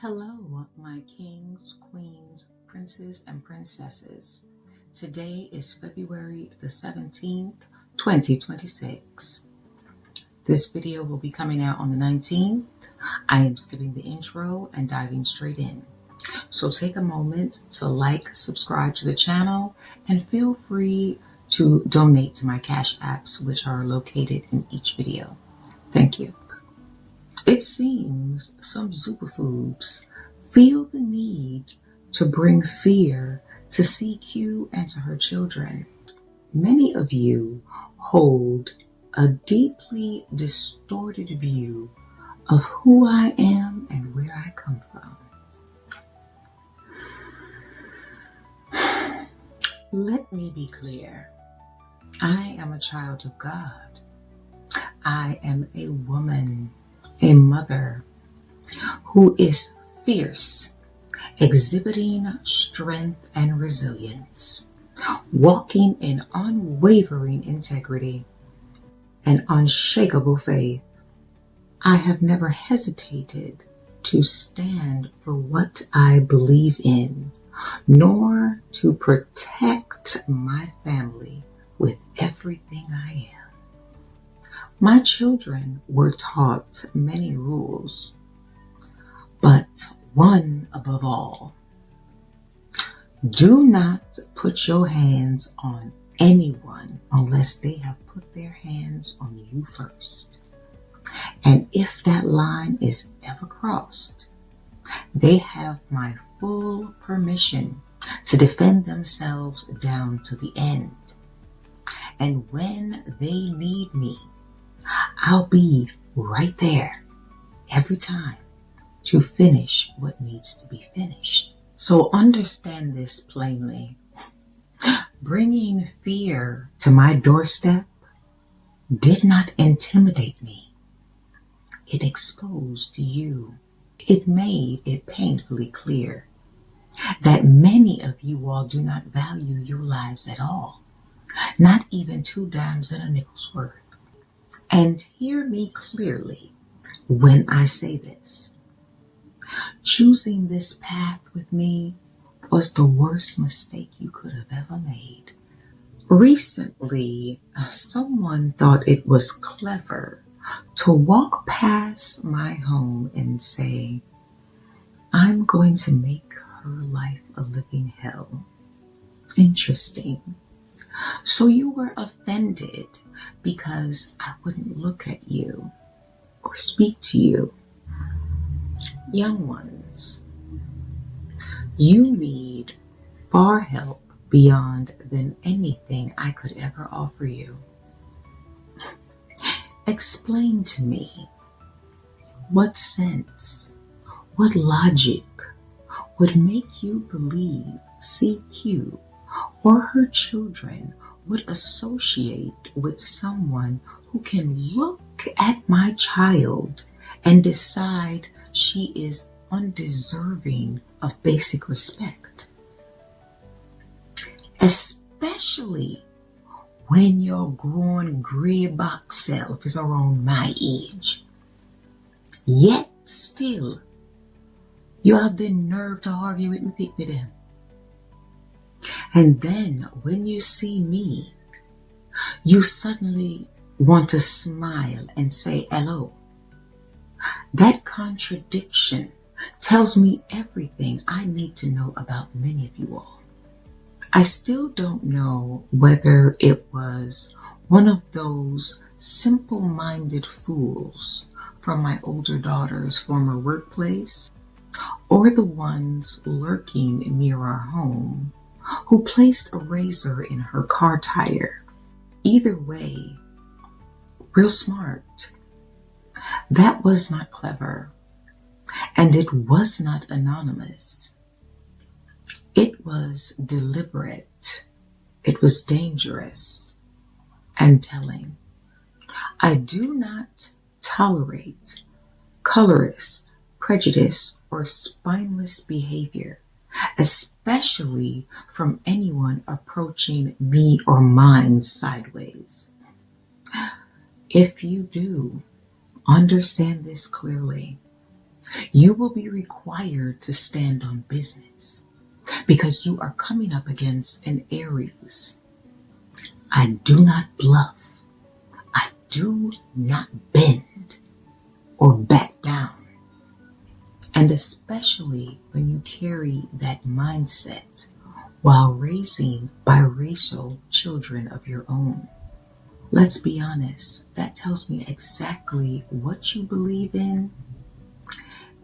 Hello, my kings, queens, princes, and princesses. Today is February the 17th, 2026. This video will be coming out on the 19th. I am skipping the intro and diving straight in. So take a moment to like, subscribe to the channel, and feel free to donate to my Cash apps, which are located in each video. Thank you. It seems some superfoods feel the need to bring fear to CQ and to her children. Many of you hold a deeply distorted view of who I am and where I come from. Let me be clear. I am a child of God. I am a woman, a mother who is fierce, exhibiting strength and resilience, walking in unwavering integrity and unshakable faith. I have never hesitated to stand for what I believe in, nor to protect my family with everything I am. My children were taught many rules, but one above all: do not put your hands on anyone unless they have put their hands on you first. And if that line is ever crossed, they have my full permission to defend themselves down to the end. And when they need me, I'll be right there every time to finish what needs to be finished. So understand this plainly. Bringing fear to my doorstep did not intimidate me. It exposed you. It made it painfully clear that many of you all do not value your lives at all. Not even 2 dimes and a nickel's worth. And hear me clearly when I say this. Choosing this path with me was the worst mistake you could have ever made. Recently, someone thought it was clever to walk past my home and say, "I'm going to make her life a living hell." Interesting. So you were offended because I wouldn't look at you or speak to you. Young ones, you need far help beyond than anything I could ever offer you. Explain to me what sense, what logic would make you believe CQ or her children would associate with someone who can look at my child and decide she is undeserving of basic respect. Especially when your grown gray box self is around my age. Yet still, you have the nerve to argue with me, pick me them. And then when you see me, you suddenly want to smile and say hello. That contradiction tells me everything I need to know about many of you all. I still don't know whether it was one of those simple-minded fools from my older daughter's former workplace, or the ones lurking near our home who placed a razor in her car tire. Either way, real smart. That was not clever, and it was not anonymous. It was deliberate. It was dangerous and telling. I do not tolerate colorist, prejudice, or spineless behavior, especially from anyone approaching me or mine sideways. If you do, understand this clearly. You will be required to stand on business because you are coming up against an Aries. I do not bluff. I do not bend or back down. And especially when you carry that mindset while raising biracial children of your own. Let's be honest, that tells me exactly what you believe in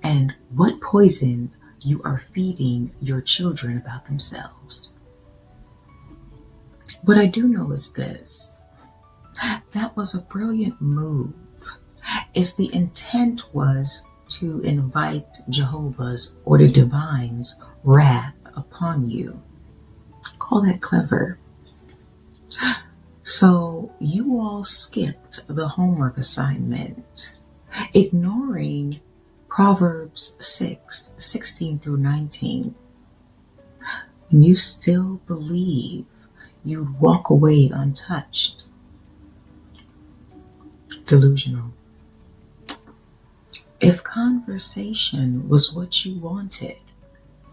and what poison you are feeding your children about themselves. What I do know is this: that was a brilliant move. If the intent was to invite Jehovah's or the divine's wrath upon you, call that clever. So you all skipped the homework assignment, ignoring Proverbs 6:16 through 19. And you still believe you'd walk away untouched. Delusional. If conversation was what you wanted,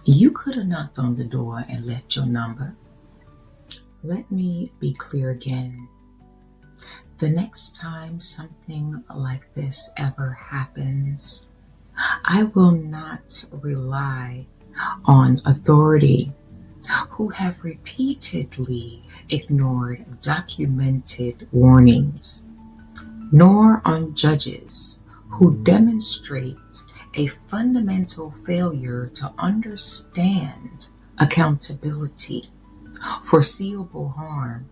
you could have knocked on the door and left your number. Let me be clear again. The next time something like this ever happens, I will not rely on authority who have repeatedly ignored documented warnings, nor on judges who demonstrate a fundamental failure to understand accountability, foreseeable harm,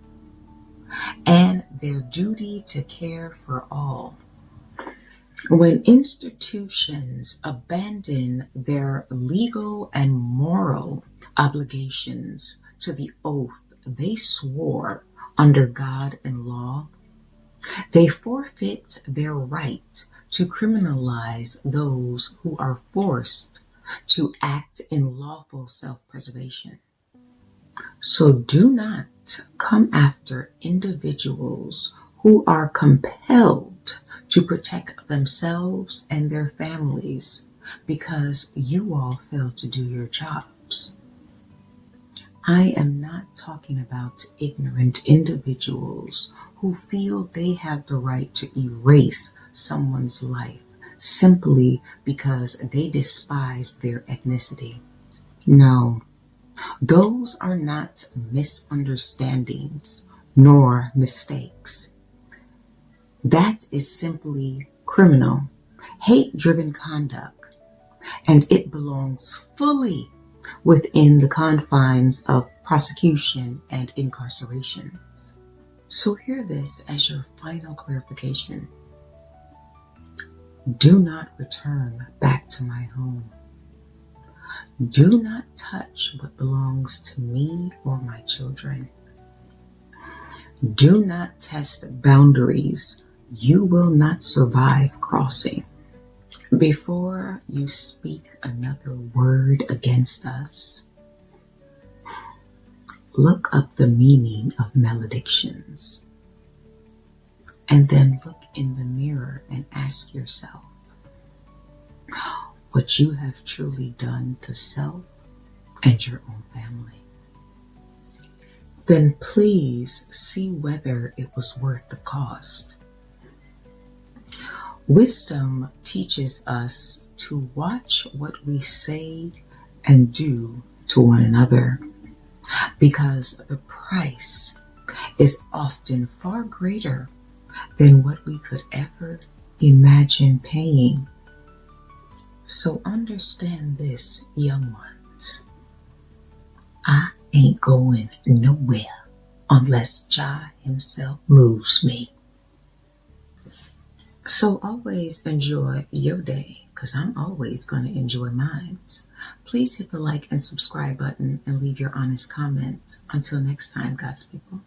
and their duty to care for all. When institutions abandon their legal and moral obligations to the oath they swore under God and law, they forfeit their right to criminalize those who are forced to act in lawful self-preservation. So do not come after individuals who are compelled to protect themselves and their families because you all failed to do your jobs. I am not talking about ignorant individuals who feel they have the right to erase someone's life simply because they despise their ethnicity. No, those are not misunderstandings nor mistakes. That is simply criminal, hate-driven conduct, and it belongs fully within the confines of prosecution and incarceration. So hear this as your final clarification. Do not return back to my home. Do not touch what belongs to me or my children. Do not test boundaries you will not survive crossing. Before you speak another word against us, look up the meaning of maledictions, and then look in the mirror and ask yourself what you have truly done to self and your own family. Then please see whether it was worth the cost. Wisdom teaches us to watch what we say and do to one another, because the price is often far greater than what we could ever imagine paying. So understand this, young ones. I ain't going nowhere unless Jah himself moves me. So always enjoy your day, because I'm always going to enjoy mine. Please hit the like and subscribe button and leave your honest comment. Until next time, God's people.